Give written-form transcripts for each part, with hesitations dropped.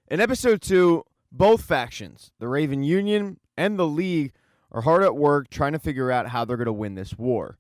In episode 2, both factions, the Raven Union and the League, are hard at work trying to figure out how they're going to win this war.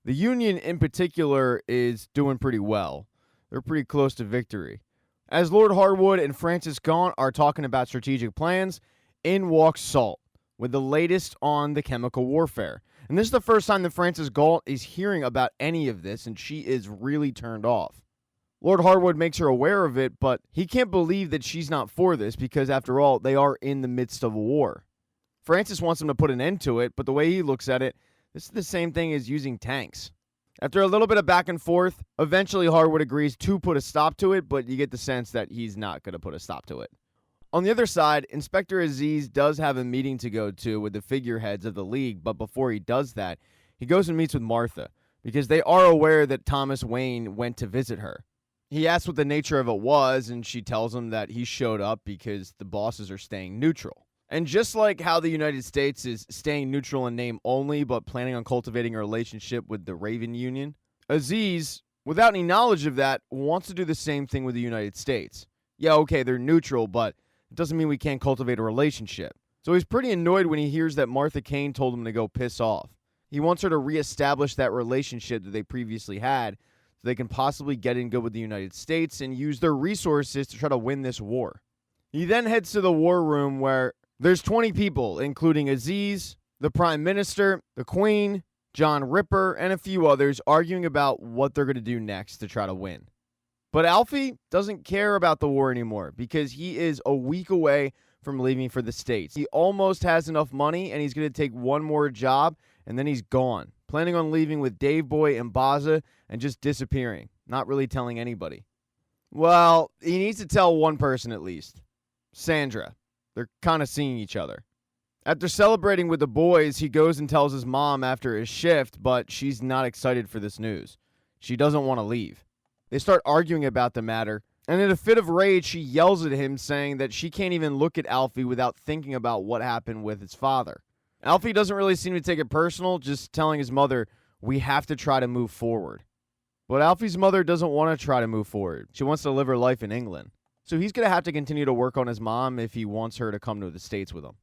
The Union in particular is doing pretty well. They're pretty close to victory. As Lord Hardwood and Francis Gaunt are talking about strategic plans, in walks Salt with the latest on the chemical warfare. And this is the first time that Francis Gaunt is hearing about any of this, and she is really turned off. Lord Hardwood makes her aware of it, but he can't believe that she's not for this because, after all, they are in the midst of a war. Francis wants him to put an end to it, but the way he looks at it, this is the same thing as using tanks. After a little bit of back and forth, eventually Hardwood agrees to put a stop to it, but you get the sense that he's not going to put a stop to it. On the other side, Inspector Aziz does have a meeting to go to with the figureheads of the League, but before he does that, he goes and meets with Martha, because they are aware that Thomas Wayne went to visit her. He asks what the nature of it was, and she tells him that he showed up because the bosses are staying neutral. And just like how the United States is staying neutral in name only, but planning on cultivating a relationship with the Raven Union, Aziz, without any knowledge of that, wants to do the same thing with the United States. Yeah, okay, they're neutral, but it doesn't mean we can't cultivate a relationship. So he's pretty annoyed when he hears that Martha Kane told him to go piss off. He wants her to reestablish that relationship that they previously had so they can possibly get in good with the United States and use their resources to try to win this war. He then heads to the war room where there's 20 people, including Aziz, the Prime Minister, the Queen, John Ripper, and a few others arguing about what they're going to do next to try to win. But Alfie doesn't care about the war anymore because he is a week away from leaving for the States. He almost has enough money, and he's going to take one more job, and then he's gone, planning on leaving with Dave Boy and Baza and just disappearing, not really telling anybody. Well, he needs to tell one person at least, Sandra. They're kind of seeing each other. After celebrating with the boys, he goes and tells his mom after his shift, but she's not excited for this news. She doesn't want to leave. They start arguing about the matter, and in a fit of rage, she yells at him, saying that she can't even look at Alfie without thinking about what happened with his father. Alfie doesn't really seem to take it personal, just telling his mother, we have to try to move forward. But Alfie's mother doesn't want to try to move forward. She wants to live her life in England. So he's going to have to continue to work on his mom if he wants her to come to the States with him.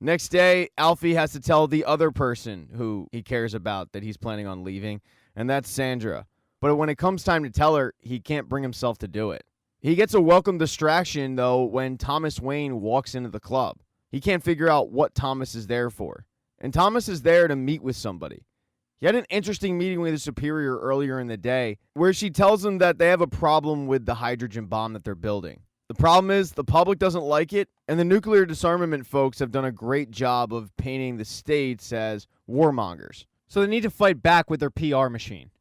Next day, Alfie has to tell the other person who he cares about that he's planning on leaving, and that's Sandra. But when it comes time to tell her, he can't bring himself to do it. He gets a welcome distraction, though, when Thomas Wayne walks into the club. He can't figure out what Thomas is there for. And Thomas is there to meet with somebody. He had an interesting meeting with his superior earlier in the day where she tells him that they have a problem with the hydrogen bomb that they're building. The problem is the public doesn't like it, and the nuclear disarmament folks have done a great job of painting the states as warmongers. So they need to fight back with their PR machine.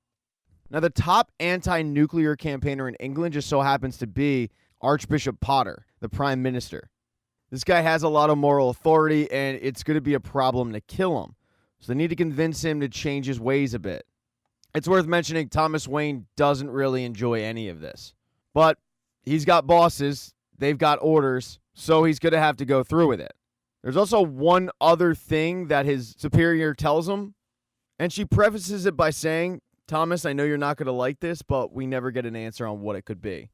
Now, the top anti-nuclear campaigner in England just so happens to be Archbishop Potter, the Prime Minister. This guy has a lot of moral authority, and it's going to be a problem to kill him. So they need to convince him to change his ways a bit. It's worth mentioning Thomas Wayne doesn't really enjoy any of this. But he's got bosses, they've got orders, so he's going to have to go through with it. There's also one other thing that his superior tells him, and she prefaces it by saying, Thomas, I know you're not going to like this, but we never get an answer on what it could be.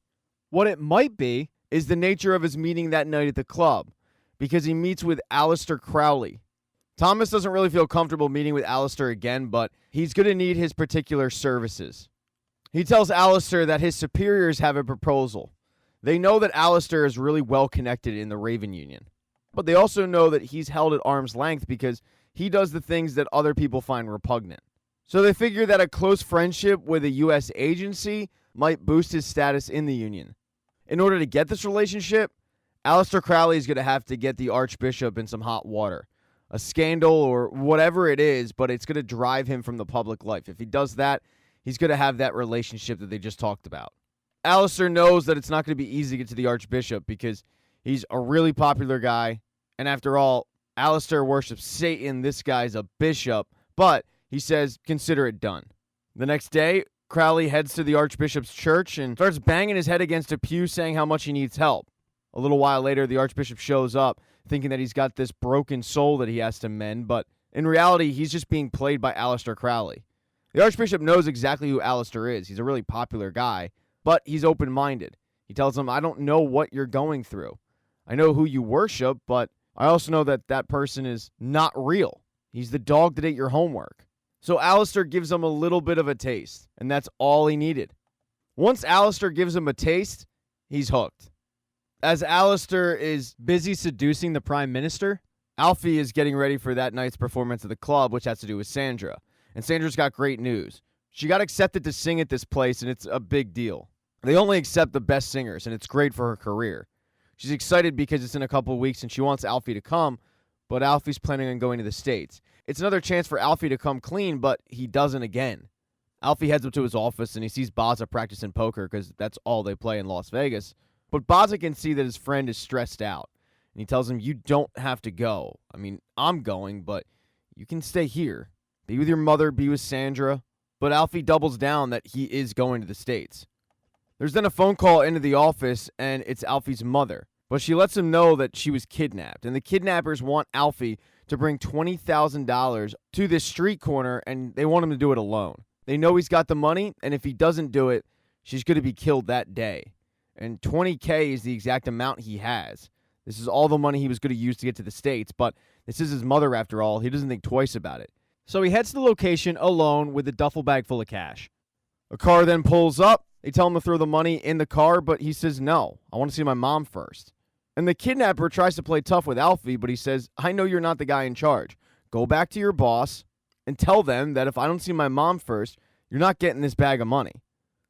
What it might be is the nature of his meeting that night at the club, because he meets with Aleister Crowley. Thomas doesn't really feel comfortable meeting with Aleister again, but he's going to need his particular services. He tells Aleister that his superiors have a proposal. They know that Aleister is really well connected in the Raven Union, but they also know that he's held at arm's length because he does the things that other people find repugnant. So they figure that a close friendship with a U.S. agency might boost his status in the Union. In order to get this relationship, Aleister Crowley is going to have to get the Archbishop in some hot water. A scandal or whatever it is, but it's going to drive him from the public life. If he does that, he's going to have that relationship that they just talked about. Aleister knows that it's not going to be easy to get to the Archbishop because he's a really popular guy. And after all, Aleister worships Satan. This guy's a bishop. But he says, consider it done. The next day, Crowley heads to the Archbishop's church and starts banging his head against a pew saying how much he needs help. A little while later, the Archbishop shows up thinking that he's got this broken soul that he has to mend, but in reality, he's just being played by Aleister Crowley. The Archbishop knows exactly who Aleister is. He's a really popular guy, but he's open-minded. He tells him, I don't know what you're going through. I know who you worship, but I also know that that person is not real. He's the dog that ate your homework. So Alistair gives him a little bit of a taste, and that's all he needed. Once Alistair gives him a taste, he's hooked. As Alistair is busy seducing the Prime Minister, Alfie is getting ready for that night's performance at the club, which has to do with Sandra. And Sandra's got great news. She got accepted to sing at this place, and it's a big deal. They only accept the best singers, and it's great for her career. She's excited because it's in a couple of weeks, and she wants Alfie to come, but Alfie's planning on going to the States. It's another chance for Alfie to come clean, but he doesn't again. Alfie heads up to his office, and he sees Baza practicing poker because that's all they play in Las Vegas. But Baza can see that his friend is stressed out, and he tells him, you don't have to go. I mean, I'm going, but you can stay here. Be with your mother, be with Sandra. But Alfie doubles down that he is going to the States. There's then a phone call into the office, and it's Alfie's mother. But she lets him know that she was kidnapped, and the kidnappers want Alfie to bring $20,000 to this street corner, and they want him to do it alone. They know he's got the money, and if he doesn't do it, she's going to be killed that day. And $20K is the exact amount he has. This is all the money he was going to use to get to the States, but this is his mother after all. He doesn't think twice about it. So he heads to the location alone with a duffel bag full of cash. A car then pulls up. They tell him to throw the money in the car, but he says, no, I want to see my mom first. And the kidnapper tries to play tough with Alfie, but he says, I know you're not the guy in charge. Go back to your boss and tell them that if I don't see my mom first, you're not getting this bag of money.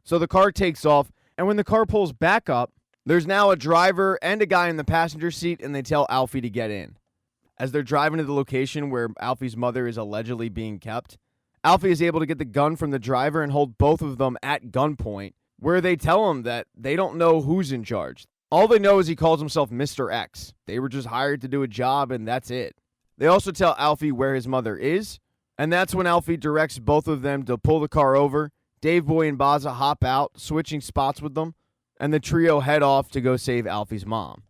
So the car takes off, and when the car pulls back up, there's now a driver and a guy in the passenger seat, and they tell Alfie to get in. As they're driving to the location where Alfie's mother is allegedly being kept, Alfie is able to get the gun from the driver and hold both of them at gunpoint, where they tell him that they don't know who's in charge. All they know is he calls himself Mr. X. They were just hired to do a job, and that's it. They also tell Alfie where his mother is, and that's when Alfie directs both of them to pull the car over. Dave Boy and Baza hop out, switching spots with them, and the trio head off to go save Alfie's mom.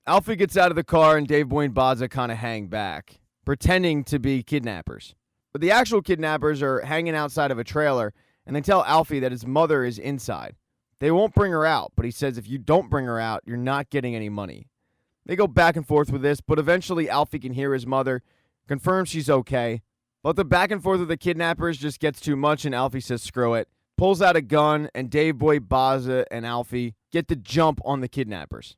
Alfie gets out of the car, and Dave Boy and Baza kind of hang back, pretending to be kidnappers. But the actual kidnappers are hanging outside of a trailer, and they tell Alfie that his mother is inside. They won't bring her out, but he says if you don't bring her out, you're not getting any money. They go back and forth with this, but eventually Alfie can hear his mother, confirms she's okay. But the back and forth of the kidnappers just gets too much, and Alfie says screw it, pulls out a gun, and Dave Boy, Baza, and Alfie get the jump on the kidnappers.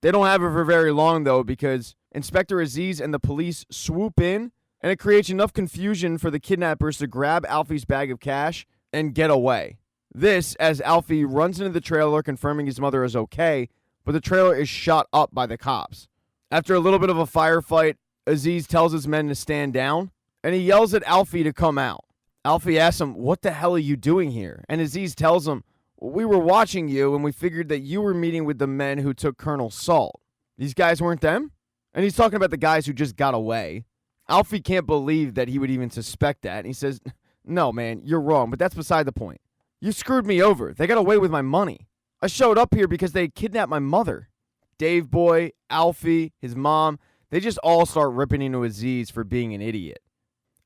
They don't have it for very long, though, because Inspector Aziz and the police swoop in, and it creates enough confusion for the kidnappers to grab Alfie's bag of cash and get away. This, as Alfie runs into the trailer confirming his mother is okay, but the trailer is shot up by the cops. After a little bit of a firefight, Aziz tells his men to stand down, and he yells at Alfie to come out. Alfie asks him, what the hell are you doing here? And Aziz tells him, we were watching you, and we figured that you were meeting with the men who took Colonel Salt. These guys weren't them? And he's talking about the guys who just got away. Alfie can't believe that he would even suspect that, and he says, no, man, you're wrong, but that's beside the point. You screwed me over. They got away with my money. I showed up here because they kidnapped my mother. Dave Boy, Alfie, his mom, they just all start ripping into Aziz for being an idiot.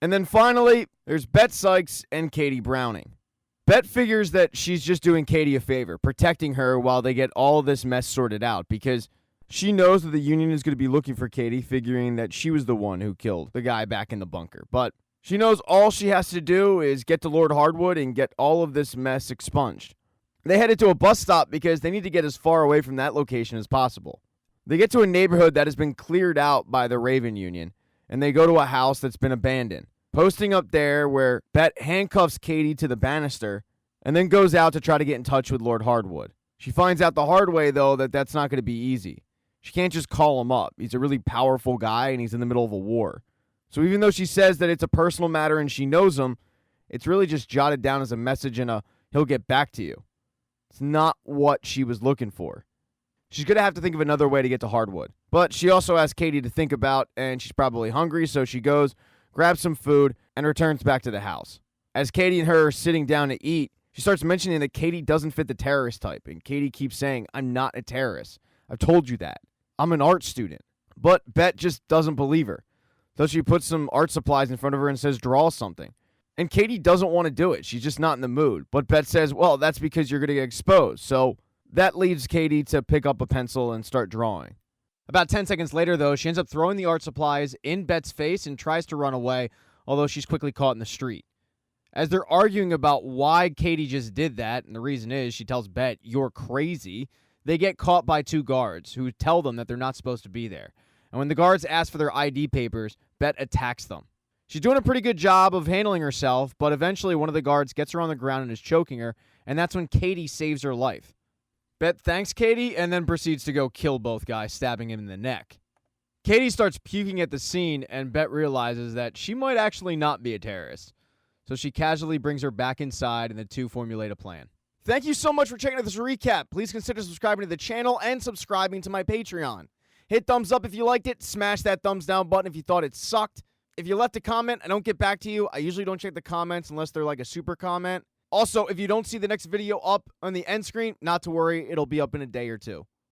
And then finally, there's Bet Sykes and Katie Browning. Bet figures that she's just doing Katie a favor, protecting her while they get all this mess sorted out, because she knows that the Union is going to be looking for Katie, figuring that she was the one who killed the guy back in the bunker. But she knows all she has to do is get to Lord Hardwood and get all of this mess expunged. They headed to a bus stop because they need to get as far away from that location as possible. They get to a neighborhood that has been cleared out by the Raven Union, and they go to a house that's been abandoned. Posting up there where Bet handcuffs Katie to the banister and then goes out to try to get in touch with Lord Hardwood. She finds out the hard way, though, that that's not going to be easy. She can't just call him up. He's a really powerful guy, and he's in the middle of a war. So even though she says that it's a personal matter and she knows him, it's really just jotted down as a message and a he'll get back to you. It's not what she was looking for. She's going to have to think of another way to get to Hardwood. But she also asks Katie to think about, and she's probably hungry, so she goes, grabs some food, and returns back to the house. As Katie and her are sitting down to eat, she starts mentioning that Katie doesn't fit the terrorist type, and Katie keeps saying, I'm not a terrorist. I've told you that. I'm an art student. But Bet just doesn't believe her. So she puts some art supplies in front of her and says, draw something. And Katie doesn't want to do it. She's just not in the mood. But Bet says, well, that's because you're going to get exposed. So that leads Katie to pick up a pencil and start drawing. About 10 seconds later, though, she ends up throwing the art supplies in Bet's face and tries to run away, although she's quickly caught in the street. As they're arguing about why Katie just did that, and the reason is she tells Bet, "You're crazy," they get caught by 2 guards who tell them that they're not supposed to be there. And when the guards ask for their ID papers, Bet attacks them. She's doing a pretty good job of handling herself, but eventually one of the guards gets her on the ground and is choking her, and that's when Katie saves her life. Bet thanks Katie and then proceeds to go kill both guys, stabbing him in the neck. Katie starts puking at the scene, and Bet realizes that she might actually not be a terrorist. So she casually brings her back inside, and the two formulate a plan. Thank you so much for checking out this recap. Please consider subscribing to the channel and subscribing to my Patreon. Hit thumbs up if you liked it. Smash that thumbs down button if you thought it sucked. If you left a comment, I don't get back to you. I usually don't check the comments unless they're like a super comment. Also, if you don't see the next video up on the end screen, not to worry, it'll be up in a day or two.